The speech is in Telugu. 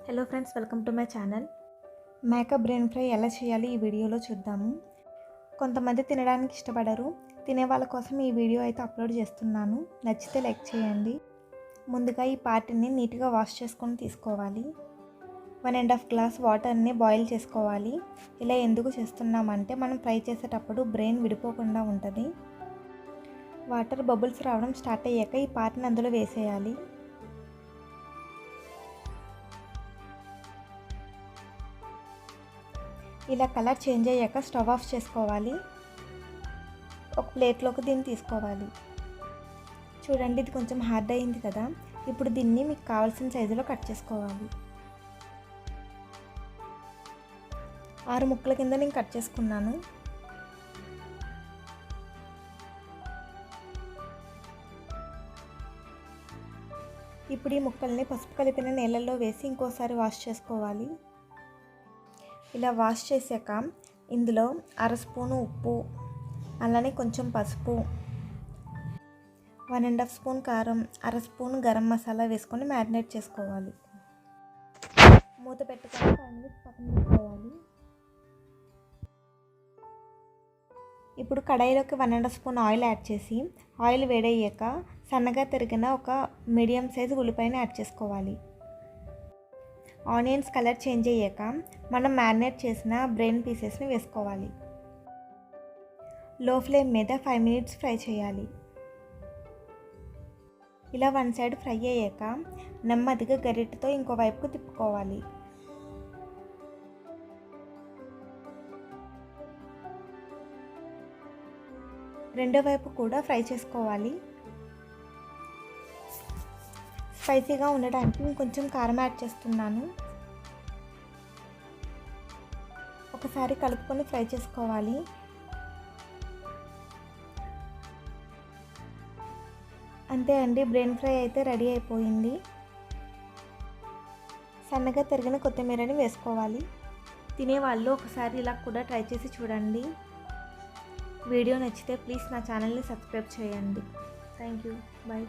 Hello friends, welcome to my channel. మేక బ్రెయిన్ ఫ్రై ఎలా చేయాలి ఈ వీడియోలో చూద్దాము. కొంతమంది తినడానికి ఇష్టపడరు. తినే వాళ్ళ కోసం ఈ వీడియో అయితే అప్లోడ్ చేస్తున్నాను. నచ్చితే లైక్ చేయండి. ముందుగా ఈ పార్ట్ని నీట్గా వాష్ చేసుకొని తీసుకోవాలి. 1.5 గ్లాస్ వాటర్ని బాయిల్ చేసుకోవాలి. ఇలా ఎందుకు చేస్తున్నామంటే మనం ఫ్రై చేసేటప్పుడు బ్రెయిన్ విడిపోకుండా ఉంటుంది. వాటర్ బబుల్స్ రావడం స్టార్ట్ అయ్యాక ఈ పార్ట్ని అందులో వేసేయాలి. ఇలా కలర్ చేంజ్ అయ్యాక స్టవ్ ఆఫ్ చేసుకోవాలి. ఒక ప్లేట్లోకి దీన్ని తీసుకోవాలి. చూడండి, ఇది కొంచెం హార్డ్ అయింది కదా. ఇప్పుడు దీన్ని మీకు కావాల్సిన సైజులో కట్ చేసుకోవాలి. 6 ముక్కల కింద నేను కట్ చేసుకున్నాను. ఇప్పుడు ఈ ముక్కల్ని పసుపు కలిపిన నీళ్ళల్లో వేసి ఇంకోసారి వాష్ చేసుకోవాలి. ఇలా వాష్ చేశాక ఇందులో 1/2 స్పూను ఉప్పు, అలానే కొంచెం పసుపు, 1.5 స్పూన్ కారం, 1/2 స్పూన్ గరం మసాలా వేసుకొని మ్యారినేట్ చేసుకోవాలి. మూత పెట్టుకొని 5 మినిట్స్ పక్కన పెట్టుకోవాలి. ఇప్పుడు కడాయిలోకి 1.5 స్పూన్ ఆయిల్ యాడ్ చేసి ఆయిల్ వేడయ్యాక సన్నగా తరిగిన ఒక మీడియం సైజు ఉల్లిపాయని యాడ్ చేసుకోవాలి. ఆనియన్స్ కలర్ చేంజ్ అయ్యాక మనం మ్యారినేట్ చేసిన బ్రెయిన్ పీసెస్ని వేసుకోవాలి. లో ఫ్లేమ్ మీద 5 మినిట్స్ ఫ్రై చేయాలి. ఇలా వన్ సైడ్ ఫ్రై అయ్యాక నెమ్మదిగా గరిటెతో ఇంకో వైపుకు తిప్పుకోవాలి. రెండో వైపు కూడా ఫ్రై చేసుకోవాలి. స్పైసీగా ఉండడానికి ఇంకొంచెం కారం యాడ్ చేస్తున్నాను. ఒకసారి కలుపుకొని ఫ్రై చేసుకోవాలి. అంతే అండి, బ్రెయిన్ ఫ్రై అయితే రెడీ అయిపోయింది. సన్నగా తరిగిన కొత్తిమీరని వేసుకోవాలి. తినేవాళ్ళు ఒకసారి ఇలా కూడా ట్రై చేసి చూడండి. వీడియో నచ్చితే ప్లీజ్ నా ఛానల్ని సబ్స్క్రైబ్ చేయండి. Thank you. బాయ్.